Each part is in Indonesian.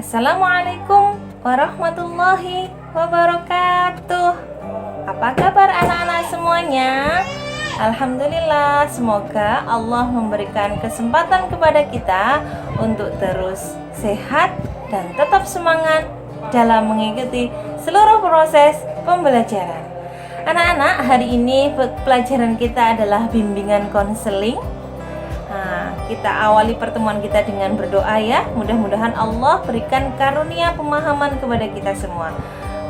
Assalamualaikum warahmatullahi wabarakatuh. Apa kabar anak-anak semuanya? Alhamdulillah, semoga Allah memberikan kesempatan kepada kita untuk terus sehat dan tetap semangat dalam mengikuti seluruh proses pembelajaran. Anak-anak, hari ini pelajaran kita adalah bimbingan konseling. Kita awali pertemuan kita dengan berdoa ya. Mudah-mudahan Allah berikan karunia pemahaman kepada kita semua.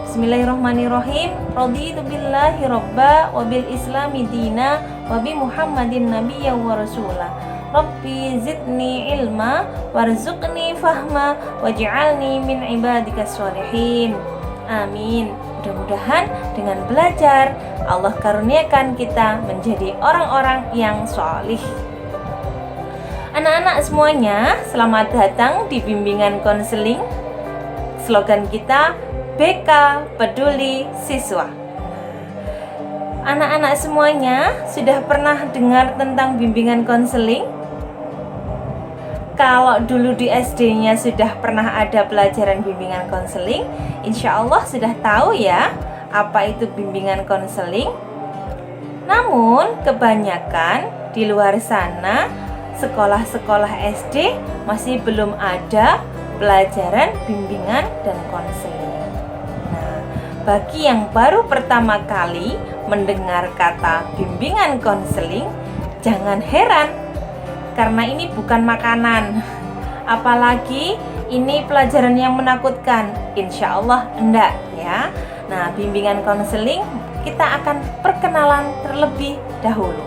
Bismillahirrahmanirrahim. Raditu billahi robba wa bil islami dina wa bi Muhammadin nabiyya wa rasulah. Rabbi zidni ilma warzuqni fahma waj'alni min ibadikas sholihin. Amin. Mudah-mudahan dengan belajar Allah karuniakan kita menjadi orang-orang yang sholih. Anak-anak semuanya, selamat datang di bimbingan konseling. Slogan kita BK Peduli Siswa. Anak-anak semuanya sudah pernah dengar tentang bimbingan konseling? Kalau dulu di SD-nya sudah pernah ada pelajaran bimbingan konseling, insya Allah sudah tahu ya apa itu bimbingan konseling. Namun kebanyakan di luar sana sekolah-sekolah SD masih belum ada pelajaran bimbingan dan konseling. Nah, bagi yang baru pertama kali mendengar kata bimbingan konseling, jangan heran karena ini bukan makanan. Apalagi ini pelajaran yang menakutkan. Insya Allah enggak ya. Nah, bimbingan konseling kita akan perkenalan terlebih dahulu.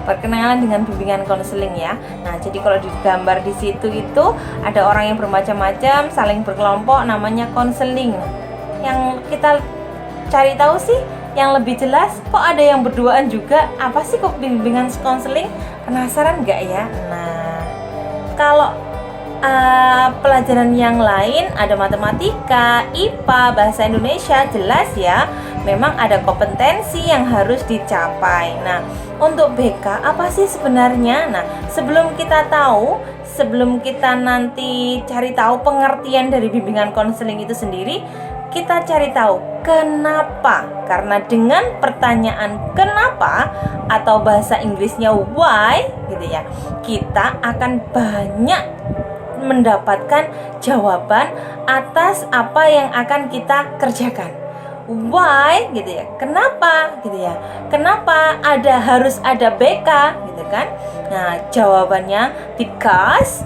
Perkenalan dengan bimbingan konseling ya. Nah, jadi kalau digambar di situ itu ada orang yang bermacam-macam, saling berkelompok, namanya konseling. Yang kita cari tahu sih yang lebih jelas, kok ada yang berduaan juga? Apa sih kok bimbingan konseling? Penasaran nggak ya? Nah, kalau pelajaran yang lain ada matematika, IPA, bahasa Indonesia, jelas ya. Memang ada kompetensi yang harus dicapai. Nah, untuk BK apa sih sebenarnya? Nah, sebelum kita nanti cari tahu pengertian dari bimbingan konseling itu sendiri, kita cari tahu kenapa. Karena dengan pertanyaan kenapa atau bahasa Inggrisnya why gitu ya, kita akan banyak mendapatkan jawaban atas apa yang akan kita kerjakan. Why gitu ya, kenapa gitu ya, kenapa harus ada BK gitu kan. Nah, jawabannya because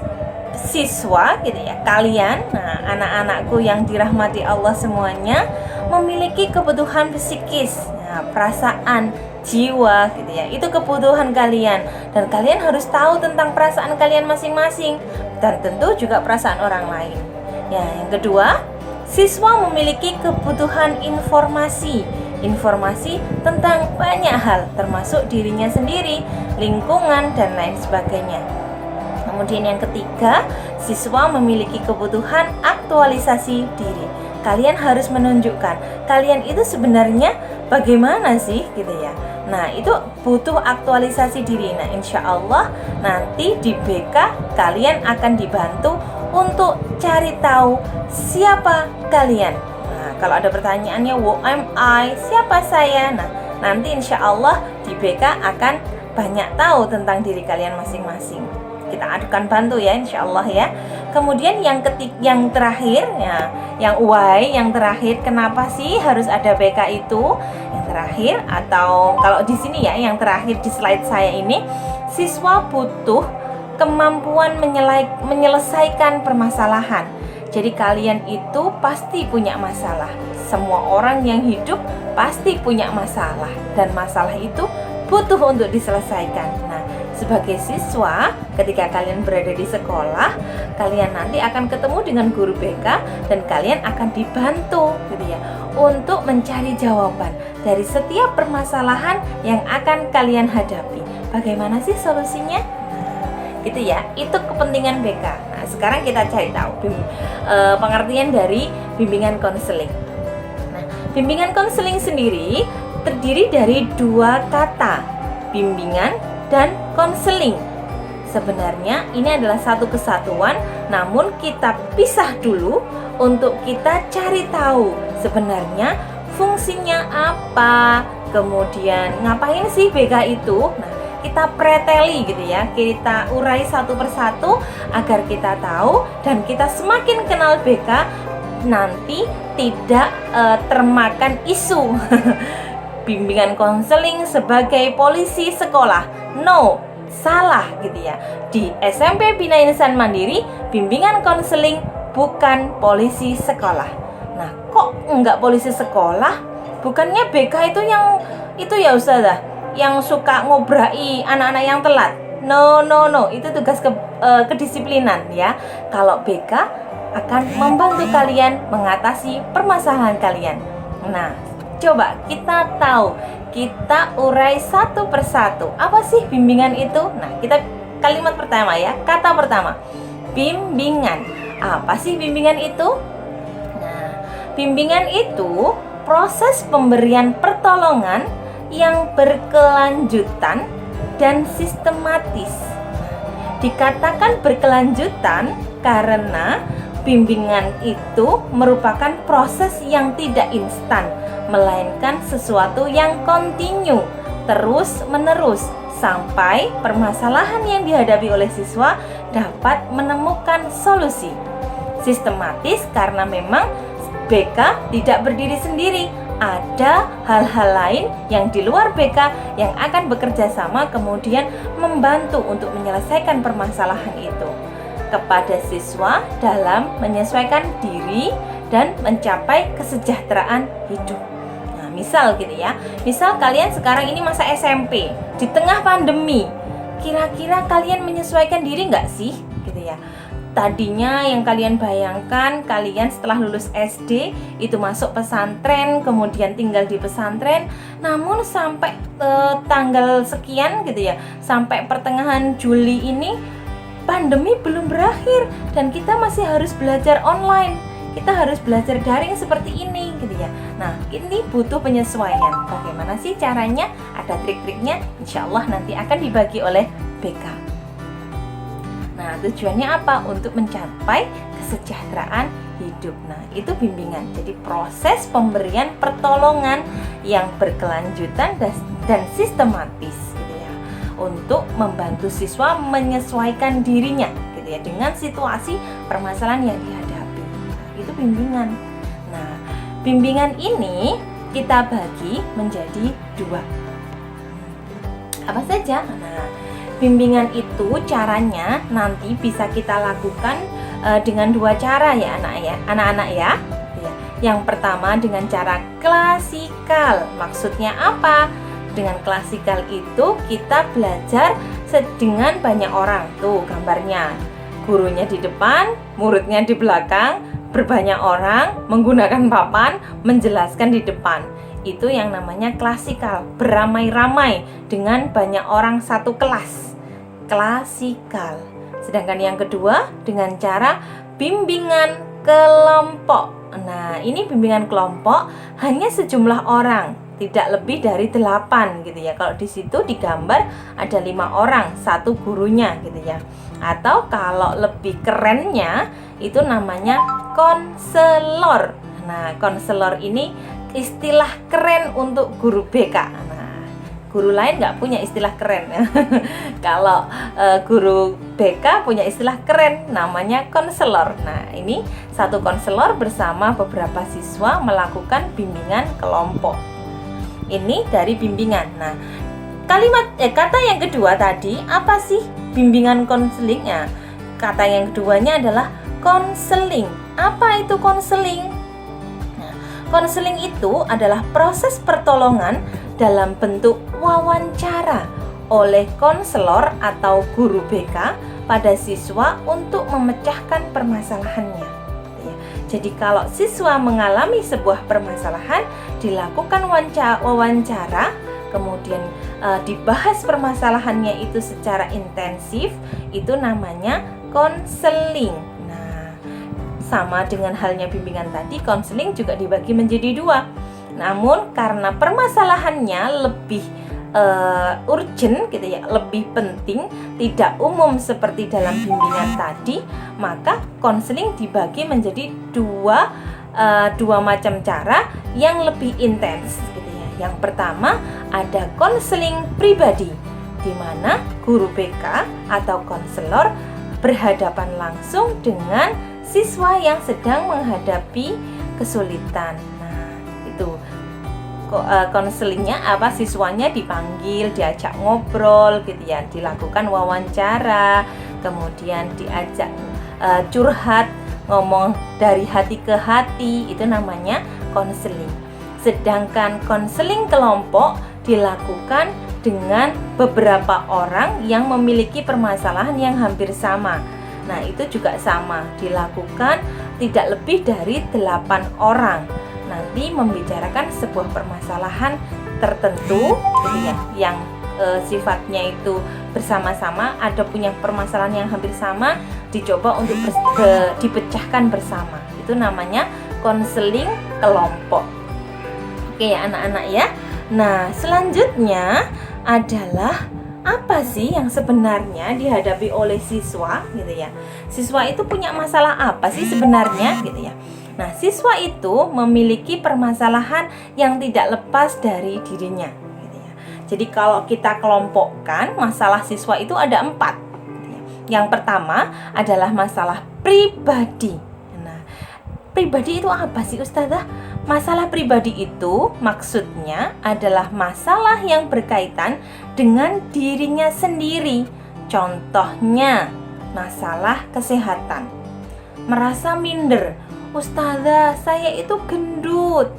siswa gitu ya, kalian, nah anak-anakku yang dirahmati Allah semuanya, memiliki kebutuhan psikis, nah, perasaan, jiwa gitu ya, itu kebutuhan kalian, dan kalian harus tahu tentang perasaan kalian masing-masing dan tentu juga perasaan orang lain ya. Yang kedua, siswa memiliki kebutuhan informasi tentang banyak hal, termasuk dirinya sendiri, lingkungan, dan lain sebagainya. Kemudian yang ketiga, siswa memiliki kebutuhan aktualisasi diri. Kalian harus menunjukkan kalian itu sebenarnya bagaimana sih gitu ya. Nah, itu butuh aktualisasi diri. Nah, insya Allah nanti di BK kalian akan dibantu untuk cari tahu siapa kalian. Nah, kalau ada pertanyaannya who am I, siapa saya? Nah, nanti insya Allah di BK akan banyak tahu tentang diri kalian masing-masing. Kita akan bantu ya, insya Allah ya. Kemudian yang terakhir ya, yang why, yang terakhir, kenapa sih harus ada BK itu? Yang terakhir, atau kalau di sini ya, yang terakhir di slide saya ini, siswa butuh kemampuan menyelesaikan permasalahan. Jadi kalian itu pasti punya masalah. Semua orang yang hidup pasti punya masalah, dan masalah itu butuh untuk diselesaikan. Nah, sebagai siswa, ketika kalian berada di sekolah, kalian nanti akan ketemu dengan guru BK dan kalian akan dibantu gitu ya, untuk mencari jawaban dari setiap permasalahan yang akan kalian hadapi. Bagaimana sih solusinya? Gitu ya, itu kepentingan BK. Nah, sekarang kita cari tahu pengertian dari bimbingan konseling. Nah, bimbingan konseling sendiri terdiri dari dua kata, bimbingan dan konseling. Sebenarnya ini adalah satu kesatuan, namun kita pisah dulu untuk kita cari tahu sebenarnya fungsinya apa, kemudian ngapain sih BK itu. Nah, kita preteli gitu ya, kita urai satu persatu agar kita tahu dan kita semakin kenal BK, nanti tidak termakan isu bimbingan konseling sebagai polisi sekolah. No, salah gitu ya. Di SMP Bina Insan Mandiri, bimbingan konseling bukan polisi sekolah. Nah, kok enggak polisi sekolah? Bukannya BK itu ya Ustazah, yang suka ngobrai anak-anak yang telat? No, itu tugas kedisiplinan ya. Kalau BK akan membantu kalian mengatasi permasalahan kalian. Nah, coba kita tahu, kita urai satu persatu. Apa sih bimbingan itu? Nah, kita kalimat pertama ya, kata pertama, bimbingan. Apa sih bimbingan itu? Nah, bimbingan itu proses pemberian pertolongan yang berkelanjutan dan sistematis. Dikatakan berkelanjutan karena bimbingan itu merupakan proses yang tidak instan, melainkan sesuatu yang kontinu, terus-menerus, sampai permasalahan yang dihadapi oleh siswa dapat menemukan solusi. Sistematis karena memang BK tidak berdiri sendiri, ada hal-hal lain yang di luar BK yang akan bekerja sama kemudian membantu untuk menyelesaikan permasalahan itu kepada siswa dalam menyesuaikan diri dan mencapai kesejahteraan hidup. Nah, misal gitu ya, misal kalian sekarang ini masa SMP di tengah pandemi, kira-kira kalian menyesuaikan diri nggak sih gitu ya? Tadinya yang kalian bayangkan, kalian setelah lulus SD itu masuk pesantren, kemudian tinggal di pesantren, namun sampai tanggal sekian gitu ya, sampai pertengahan Juli ini pandemi belum berakhir dan kita masih harus belajar online, kita harus belajar daring seperti ini gitu ya. Nah, ini butuh penyesuaian. Bagaimana sih caranya? Ada trik-triknya, insya Allah nanti akan dibagi oleh BK. Nah, tujuannya apa? Untuk mencapai kesejahteraan hidup. Nah, itu bimbingan. Jadi proses pemberian pertolongan yang berkelanjutan dan sistematis gitu ya, untuk membantu siswa menyesuaikan dirinya gitu ya dengan situasi permasalahan yang dihadapi. Nah, itu bimbingan. Nah, bimbingan ini kita bagi menjadi 2. Apa saja? Nah, bimbingan itu caranya nanti bisa kita lakukan dengan 2 cara ya anak-anak ya. Yang pertama dengan cara klasikal. Maksudnya apa? Dengan klasikal itu kita belajar dengan banyak orang. Tuh gambarnya, gurunya di depan, muridnya di belakang, berbanyak orang, menggunakan papan, menjelaskan di depan. Itu yang namanya klasikal, beramai-ramai dengan banyak orang satu kelas. Klasikal. Sedangkan yang kedua dengan cara bimbingan kelompok. Nah, ini bimbingan kelompok hanya sejumlah orang, tidak lebih dari 8 gitu ya. Kalau di situ digambar ada 5 orang, satu gurunya gitu ya. Atau kalau lebih kerennya itu namanya konselor. Nah, konselor ini istilah keren untuk guru BK. Guru lain nggak punya istilah keren. Kalau guru BK punya istilah keren, namanya konselor. Nah, ini satu konselor bersama beberapa siswa melakukan bimbingan kelompok. Ini dari bimbingan. Nah, kata yang kedua tadi, apa sih bimbingan konselingnya? Kata yang keduanya adalah konseling. Apa itu konseling? Konseling itu adalah proses pertolongan dalam bentuk wawancara oleh konselor atau guru BK pada siswa untuk memecahkan permasalahannya. Jadi kalau siswa mengalami sebuah permasalahan, dilakukan wawancara, kemudian dibahas permasalahannya itu secara intensif, itu namanya konseling. Sama dengan halnya bimbingan tadi, konseling juga dibagi menjadi 2. Namun karena permasalahannya lebih urgent gitu ya, lebih penting, tidak umum seperti dalam bimbingan tadi, maka konseling dibagi menjadi dua macam cara yang lebih intens gitu ya. Yang pertama ada konseling pribadi, di mana guru BK atau konselor berhadapan langsung dengan siswa yang sedang menghadapi kesulitan. Nah, itu konselingnya apa, siswanya dipanggil, diajak ngobrol gitu ya, dilakukan wawancara, kemudian diajak curhat, ngomong dari hati ke hati, itu namanya konseling. Sedangkan konseling kelompok dilakukan dengan beberapa orang yang memiliki permasalahan yang hampir sama. Nah, itu juga sama, dilakukan tidak lebih dari 8 orang. Nanti membicarakan sebuah permasalahan tertentu gitu ya, yang sifatnya itu bersama-sama, ada punya permasalahan yang hampir sama, dicoba untuk dipecahkan bersama. Itu namanya konseling kelompok. Oke ya anak-anak ya. Nah, selanjutnya adalah apa sih yang sebenarnya dihadapi oleh siswa gitu ya. Siswa itu punya masalah apa sih sebenarnya gitu ya. Nah, siswa itu memiliki permasalahan yang tidak lepas dari dirinya gitu ya. Jadi kalau kita kelompokkan, masalah siswa itu ada 4 gitu ya. Yang pertama adalah masalah pribadi. Nah, pribadi itu apa sih Ustazah? Masalah pribadi itu maksudnya adalah masalah yang berkaitan dengan dirinya sendiri. Contohnya, masalah kesehatan. Merasa minder, Ustazah, saya itu gendut.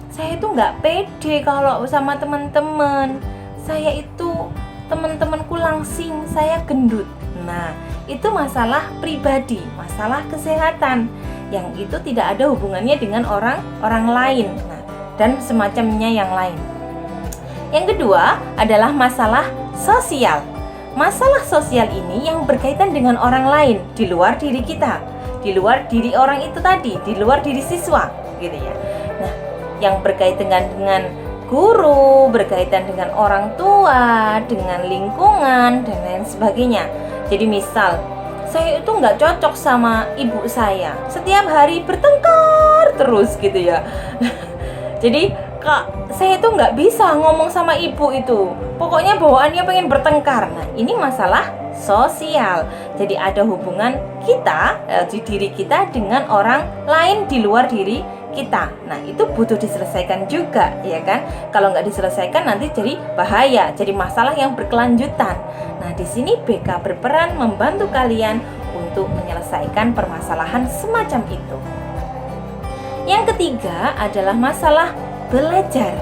Saya itu nggak pede kalau sama teman-teman. Saya itu teman-temanku langsing, saya gendut. Nah, itu masalah pribadi, masalah kesehatan, yang itu tidak ada hubungannya dengan orang lain. Nah, dan semacamnya yang lain. Yang kedua adalah masalah sosial. Masalah sosial ini yang berkaitan dengan orang lain di luar diri kita, di luar diri orang itu tadi, di luar diri siswa gitu ya. Nah, yang berkaitan dengan guru, berkaitan dengan orang tua, dengan lingkungan dan lain sebagainya. Jadi misal saya itu nggak cocok sama ibu saya, setiap hari bertengkar terus gitu ya. Jadi Kak, saya itu nggak bisa ngomong sama ibu itu, pokoknya bawaannya pengen bertengkar. Nah, ini masalah sosial. Jadi ada hubungan kita di diri kita dengan orang lain di luar diri kita. Nah, itu butuh diselesaikan juga, ya kan? Kalau nggak diselesaikan nanti jadi bahaya, jadi masalah yang berkelanjutan. Nah, di sini BK berperan membantu kalian untuk menyelesaikan permasalahan semacam itu. Yang ketiga adalah masalah belajar.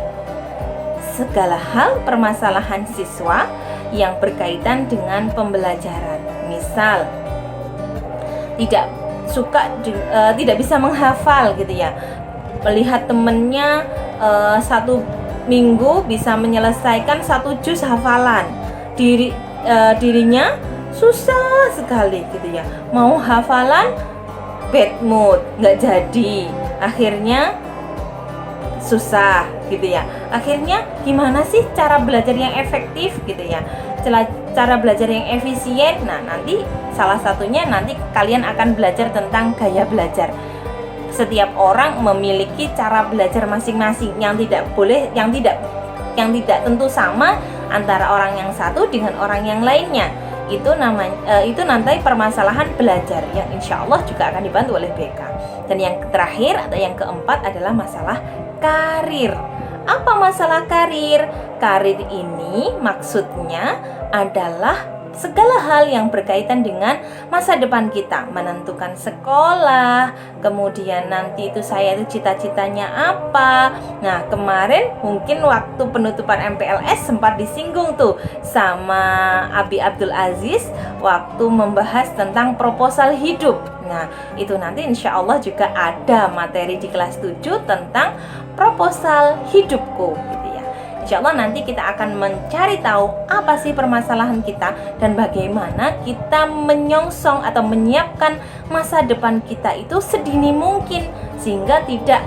Segala hal permasalahan siswa yang berkaitan dengan pembelajaran. Misal, tidak bisa menghafal gitu ya. Melihat temennya 1 minggu bisa menyelesaikan 1 juz hafalan, dirinya susah sekali gitu ya. Mau hafalan bad mood, nggak jadi, akhirnya susah gitu ya. Akhirnya gimana sih cara belajar yang efektif gitu ya, cara belajar yang efisien? Nah, nanti salah satunya nanti kalian akan belajar tentang gaya belajar. Setiap orang memiliki cara belajar masing-masing yang tidak tentu sama antara orang yang satu dengan orang yang lainnya. Itu nanti permasalahan belajar yang insya Allah juga akan dibantu oleh BK. Dan yang terakhir atau yang keempat adalah masalah karir. Apa masalah karir? Karir ini maksudnya adalah segala hal yang berkaitan dengan masa depan kita, menentukan sekolah, kemudian nanti itu saya itu cita-citanya apa. Nah, kemarin mungkin waktu penutupan MPLS sempat disinggung tuh sama Abi Abdul Aziz waktu membahas tentang proposal hidup. Nah, itu nanti insya Allah juga ada materi di kelas 7 tentang proposal hidupku gitu ya. Insya Allah nanti kita akan mencari tahu apa sih permasalahan kita dan bagaimana kita menyongsong atau menyiapkan masa depan kita itu sedini mungkin, sehingga tidak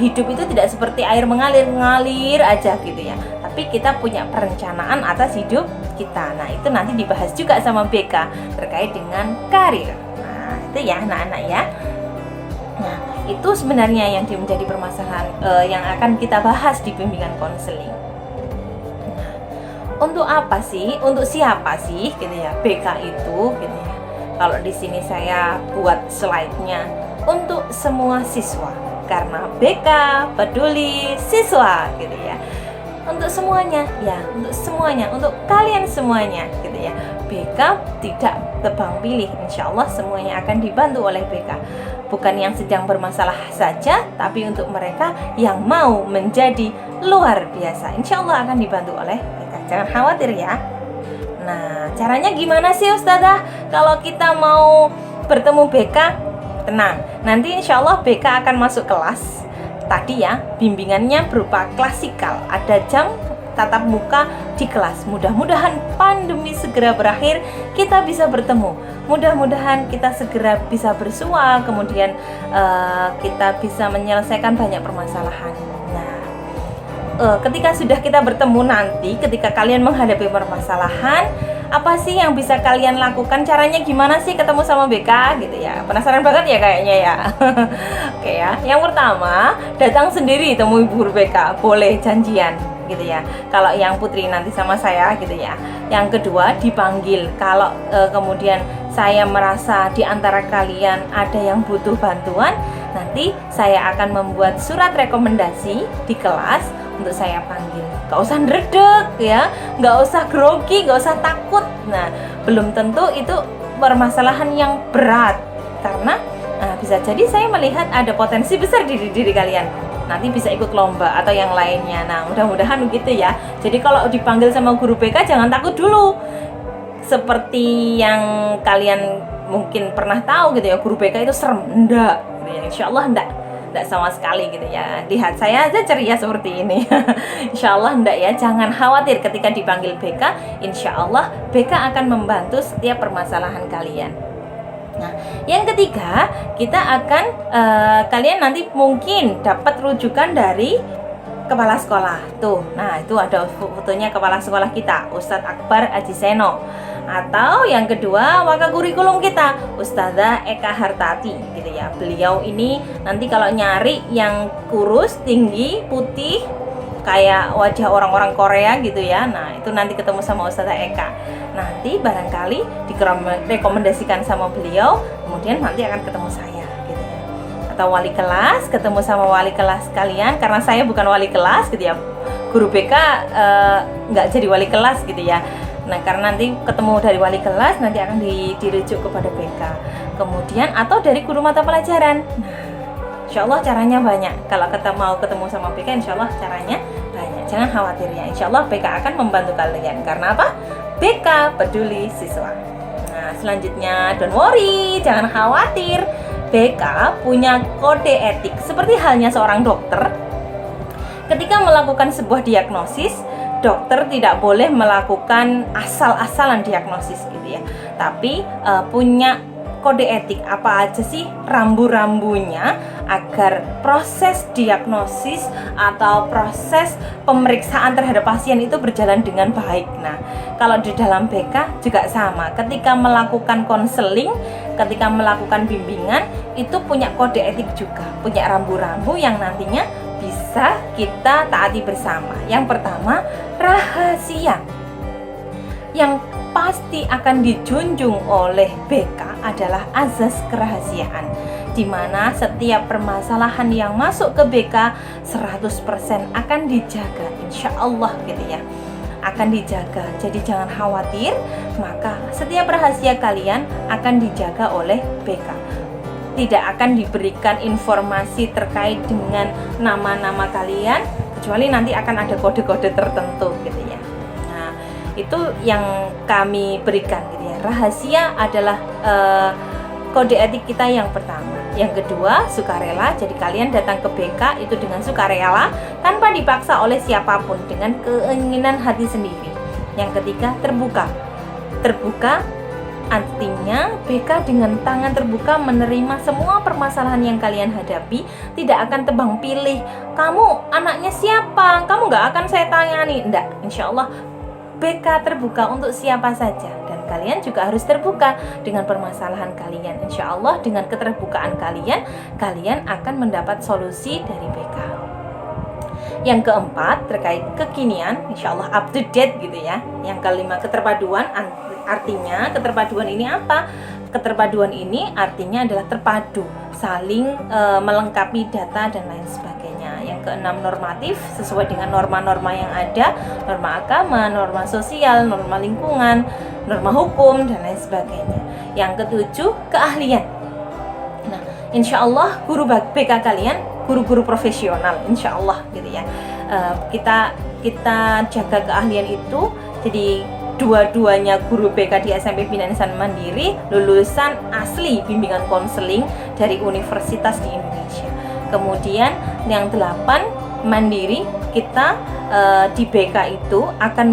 hidup itu tidak seperti air mengalir aja gitu ya, tapi kita punya perencanaan atas hidup kita. Nah, itu nanti dibahas juga sama BK terkait dengan karir. Nah, itu ya anak-anak ya. Nah, itu sebenarnya yang menjadi permasalahan yang akan kita bahas di bimbingan konseling. Nah, untuk apa sih? Untuk siapa sih gitu ya BK itu gitu ya. Kalau di sini saya buat slide-nya untuk semua siswa karena BK peduli siswa gitu ya. Untuk semuanya ya, untuk semuanya, untuk kalian semuanya gitu ya. BK tidak tebang pilih, insya Allah semuanya akan dibantu oleh BK. Bukan yang sedang bermasalah saja, tapi untuk mereka yang mau menjadi luar biasa, insya Allah akan dibantu oleh BK. Jangan khawatir ya. Nah, caranya gimana sih Ustazah? Kalau kita mau bertemu BK, tenang, nanti insya Allah BK akan masuk kelas. Tadi ya, bimbingannya berupa klasikal, ada jam tatap muka di kelas. Mudah-mudahan pandemi segera berakhir, kita bisa bertemu. Mudah-mudahan kita segera bisa bersua, kemudian kita bisa menyelesaikan banyak permasalahan. Nah, ketika sudah kita bertemu nanti, ketika kalian menghadapi permasalahan, apa sih yang bisa kalian lakukan? Caranya gimana sih ketemu sama BK gitu ya? Penasaran banget ya kayaknya ya. Oke ya. Yang pertama, datang sendiri temui guru BK, boleh janjian gitu ya. Kalau yang Putri nanti sama saya gitu ya. Yang kedua, dipanggil. Kalau kemudian saya merasa di antara kalian ada yang butuh bantuan, nanti saya akan membuat surat rekomendasi di kelas untuk saya panggil. Gak usah ndredeg ya, gak usah grogi, gak usah takut. Nah, belum tentu itu permasalahan yang berat, karena bisa jadi saya melihat ada potensi besar di diri kalian. Nanti bisa ikut lomba atau yang lainnya. Nah, mudah-mudahan begitu ya. Jadi kalau dipanggil sama guru BK jangan takut dulu. Seperti yang kalian mungkin pernah tahu gitu ya, guru BK itu serem. Enggak, gitu ya. Insya Allah enggak sama sekali gitu ya. Lihat saya aja ceria seperti ini. Insya Allah enggak ya. Jangan khawatir ketika dipanggil BK. Insya Allah BK akan membantu setiap permasalahan kalian. Nah, yang ketiga, kita akan kalian nanti mungkin dapat rujukan dari kepala sekolah. Tuh, nah itu ada fotonya kepala sekolah kita, Ustadz Akbar Aji Seno. Atau yang kedua, wakakurikulum kita, Ustazah Eka Hartati gitu ya. Beliau ini nanti kalau nyari yang kurus, tinggi, putih, kayak wajah orang-orang Korea gitu ya. Nah, itu nanti ketemu sama Ustazah Eka. Nanti barangkali direkomendasikan sama beliau, kemudian nanti akan ketemu saya gitu ya. Atau wali kelas, ketemu sama wali kelas kalian, karena saya bukan wali kelas gitu ya. Guru BK nggak jadi wali kelas gitu ya. Nah, karena nanti ketemu dari wali kelas, nanti akan dirujuk kepada BK. Kemudian atau dari guru mata pelajaran. Nah, insya Allah caranya banyak. Kalau kita mau ketemu sama BK, insya Allah caranya banyak. Jangan khawatir ya, insya Allah BK akan membantu kalian. Karena apa? BK peduli siswa. Nah, selanjutnya, don't worry, jangan khawatir. BK punya kode etik. Seperti halnya seorang dokter, ketika melakukan sebuah diagnosis, dokter tidak boleh melakukan asal-asalan diagnosis gitu ya. Tapi punya kode etik apa aja sih rambu-rambunya agar proses diagnosis atau proses pemeriksaan terhadap pasien itu berjalan dengan baik. Nah, kalau di dalam BK juga sama. Ketika melakukan konseling, ketika melakukan bimbingan, itu punya kode etik juga, punya rambu-rambu yang nantinya bisa kita taati bersama. Yang pertama, rahasia. Yang pasti akan dijunjung oleh BK adalah azas kerahasiaan, di mana setiap permasalahan yang masuk ke BK 100% akan dijaga, insya Allah gitu ya, akan dijaga. Jadi jangan khawatir, maka setiap rahasia kalian akan dijaga oleh BK. Tidak akan diberikan informasi terkait dengan nama-nama kalian, kecuali nanti akan ada kode-kode tertentu gitu ya. Nah, itu yang kami berikan gitu ya. Rahasia adalah kode etik kita yang pertama. Yang kedua, sukarela. Jadi kalian datang ke BK itu dengan sukarela, tanpa dipaksa oleh siapapun, dengan keinginan hati sendiri. Yang ketiga, terbuka. Terbuka Artinya BK dengan tangan terbuka menerima semua permasalahan yang kalian hadapi, tidak akan tebang pilih. Kamu anaknya siapa? Kamu nggak akan saya tangani. Enggak, insya Allah BK terbuka untuk siapa saja. Dan kalian juga harus terbuka dengan permasalahan kalian. Insya Allah dengan keterbukaan kalian, kalian akan mendapat solusi dari BK. Yang keempat, terkait kekinian, insya Allah up to date gitu ya. Yang kelima, keterpaduan. Artinya keterpaduan ini apa? Keterpaduan ini artinya adalah terpadu, saling melengkapi data dan lain sebagainya. Yang keenam, normatif, sesuai dengan norma-norma yang ada, norma agama, norma sosial, norma lingkungan, norma hukum dan lain sebagainya. Yang ketujuh, keahlian. Nah, insya Allah guru BK kalian guru-guru profesional, insya Allah gitu ya. Kita jaga keahlian itu. Jadi dua-duanya guru BK di SMP Bina Insan Mandiri lulusan asli bimbingan konseling dari universitas di Indonesia. Kemudian yang 8, mandiri. Kita di BK itu akan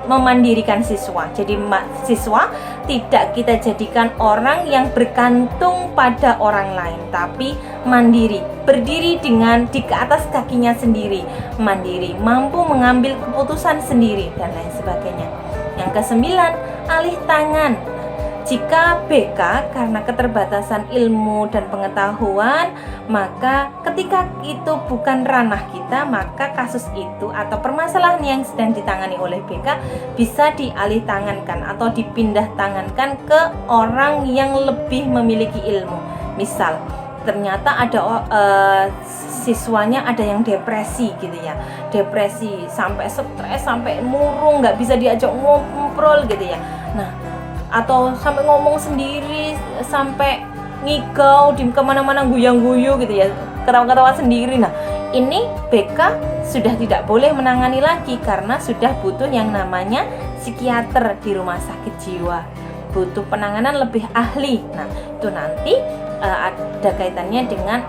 memandirikan siswa. Jadi siswa tidak kita jadikan orang yang bergantung pada orang lain, tapi mandiri, berdiri di atas kakinya sendiri, mandiri, mampu mengambil keputusan sendiri dan lain sebagainya. Yang ke-9, alih tangan. Jika BK karena keterbatasan ilmu dan pengetahuan, maka ketika itu bukan ranah kita, maka kasus itu atau permasalahan yang sedang ditangani oleh BK bisa dialih tangankan atau dipindah tangankan ke orang yang lebih memiliki ilmu. Misal, ternyata ada siswanya ada yang depresi gitu ya, depresi sampai stres, sampai murung, nggak bisa diajak ngobrol gitu ya. Nah, atau sampai ngomong sendiri, sampai ngigau di kemana-mana, guyang-guyu gitu ya, ketawa-ketawa sendiri. Nah, ini BK sudah tidak boleh menangani lagi karena sudah butuh yang namanya psikiater di rumah sakit jiwa, butuh penanganan lebih ahli. Nah, itu nanti ada kaitannya dengan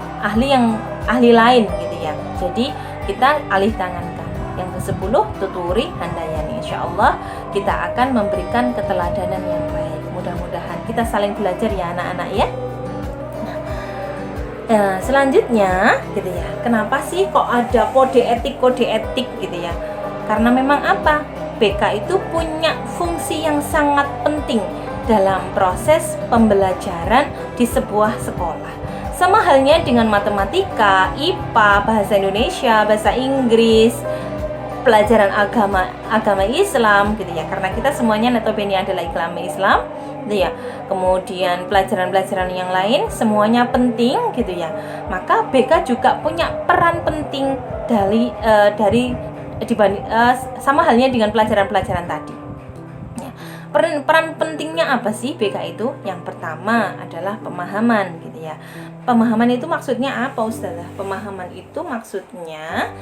ahli lain gitu ya. Jadi kita alih tangankan. Yang ke-10, tuturi handayani. Insya Allah kita akan memberikan keteladanan yang baik. Mudah-mudahan kita saling belajar ya anak-anak ya. Nah, selanjutnya gitu ya. Kenapa sih kok ada kode etik gitu ya? Karena memang apa? BK itu punya fungsi yang sangat penting dalam proses pembelajaran di sebuah sekolah. Sama halnya dengan matematika, IPA, bahasa Indonesia, bahasa Inggris, pelajaran agama Islam gitu ya, karena kita semuanya notabene adalah agama Islam gitu ya. Kemudian pelajaran-pelajaran yang lain semuanya penting gitu ya. Maka BK juga punya peran penting sama halnya dengan pelajaran-pelajaran tadi. Ya. Peran pentingnya apa sih BK itu? Yang pertama adalah pemahaman gitu ya. Pemahaman itu maksudnya apa, Ustazah? Pemahaman itu maksudnya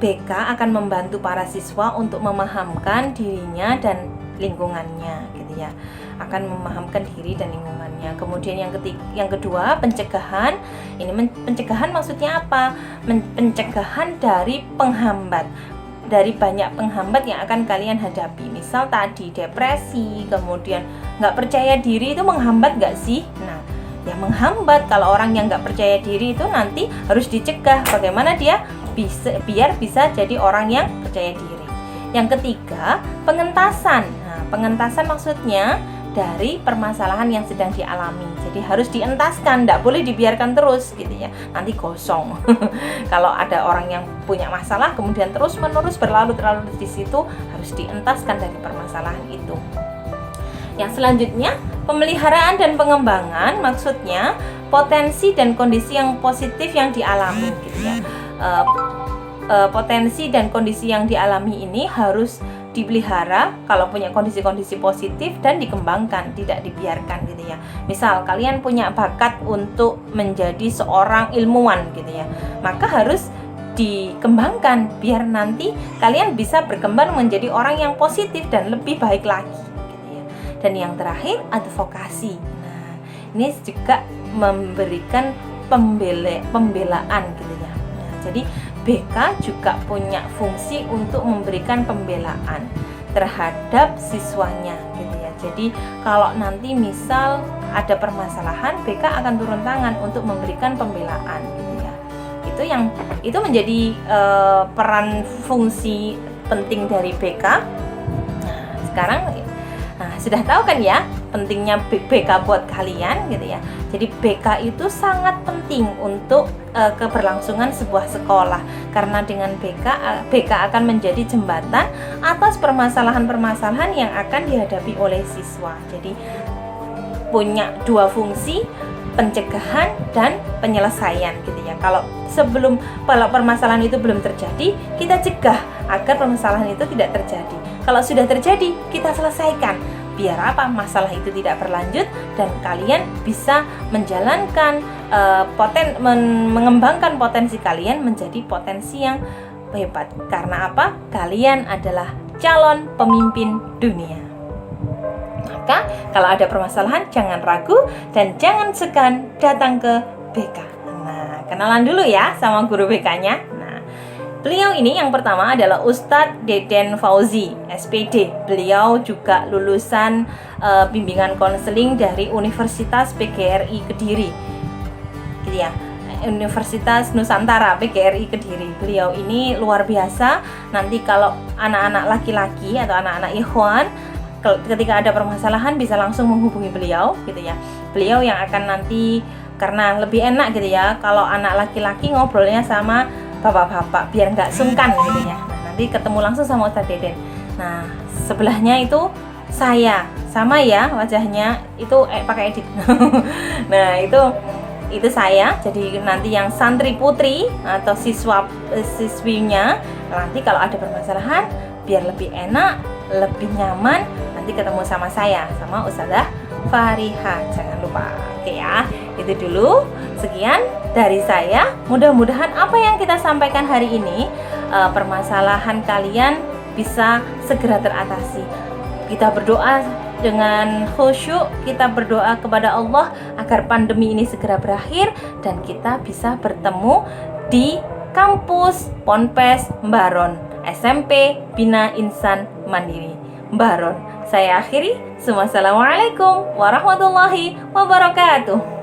BK akan membantu para siswa untuk memahamkan dirinya dan lingkungannya gitu ya, akan memahamkan diri dan lingkungannya. Kemudian yang kedua, pencegahan. Ini pencegahan maksudnya apa? Pencegahan dari penghambat, dari banyak penghambat yang akan kalian hadapi. Misal tadi depresi, kemudian nggak percaya diri, itu menghambat nggak sih? Nah, ya menghambat. Kalau orang yang nggak percaya diri itu nanti harus dicegah. Bagaimana dia biar bisa jadi orang yang percaya diri. Yang ketiga, pengentasan. Nah, pengentasan maksudnya dari permasalahan yang sedang dialami. Jadi harus dientaskan, tidak boleh dibiarkan terus gitu ya. Nanti gosong. Kalau ada orang yang punya masalah kemudian terus-menerus berlarut-larut di situ, harus dientaskan dari permasalahan itu. Yang selanjutnya, pemeliharaan dan pengembangan, maksudnya potensi dan kondisi yang positif yang dialami gitu ya. Potensi dan kondisi yang dialami ini harus dipelihara kalau punya kondisi-kondisi positif dan dikembangkan, tidak dibiarkan gitu ya. Misal kalian punya bakat untuk menjadi seorang ilmuwan gitu ya, maka harus dikembangkan biar nanti kalian bisa berkembang menjadi orang yang positif dan lebih baik lagi gitu ya. Dan yang terakhir, advokasi. Nah, ini juga memberikan pembelaan gitu ya. Nah, jadi BK juga punya fungsi untuk memberikan pembelaan terhadap siswanya gitu ya. Jadi kalau nanti misal ada permasalahan, BK akan turun tangan untuk memberikan pembelaan gitu ya. Itu menjadi peran fungsi penting dari BK. Nah, sekarang sudah tahu kan ya pentingnya BK buat kalian gitu ya. Jadi BK itu sangat penting untuk keberlangsungan sebuah sekolah, karena dengan BK akan menjadi jembatan atas permasalahan-permasalahan yang akan dihadapi oleh siswa. Jadi punya dua fungsi, pencegahan dan penyelesaian gitu ya. Kalau permasalahan itu belum terjadi, kita cegah agar permasalahan itu tidak terjadi. Kalau sudah terjadi, kita selesaikan. Biar apa? Masalah itu tidak berlanjut dan kalian bisa menjalankan mengembangkan potensi kalian menjadi potensi yang hebat. Karena apa? Kalian adalah calon pemimpin dunia. Maka kalau ada permasalahan, jangan ragu dan jangan segan datang ke BK. Nah, kenalan dulu ya sama guru BK-nya. Nah, beliau ini yang pertama adalah Ustadz Deden Fauzi, SPD. Beliau juga lulusan bimbingan konseling dari Universitas PGRI Kediri, gitu ya. Universitas Nusantara PGRI Kediri. Beliau ini luar biasa. Nanti kalau anak-anak laki-laki atau anak-anak ikhwan ketika ada permasalahan bisa langsung menghubungi beliau gitu ya. Beliau yang akan nanti, karena lebih enak gitu ya kalau anak laki-laki ngobrolnya sama bapak-bapak biar nggak sungkan gitu ya. Nah, nanti ketemu langsung sama Ustadz Deden. Nah, sebelahnya itu saya, sama ya wajahnya itu pakai edit. Nah, itu saya. Jadi nanti yang santri putri atau siswinya nanti kalau ada permasalahan biar lebih enak, lebih nyaman, nanti ketemu sama saya, sama Ustazah Fariha, jangan lupa. Oke ya, itu dulu. Sekian dari saya. Mudah-mudahan apa yang kita sampaikan hari ini, permasalahan kalian bisa segera teratasi. Kita berdoa dengan khusyuk, kita berdoa kepada Allah agar pandemi ini segera berakhir dan kita bisa bertemu di kampus Ponpes Mbaron, SMP Bina Insan Mandiri Mbaron. Saya akhiri. Wassalamualaikum warahmatullahi wabarakatuh.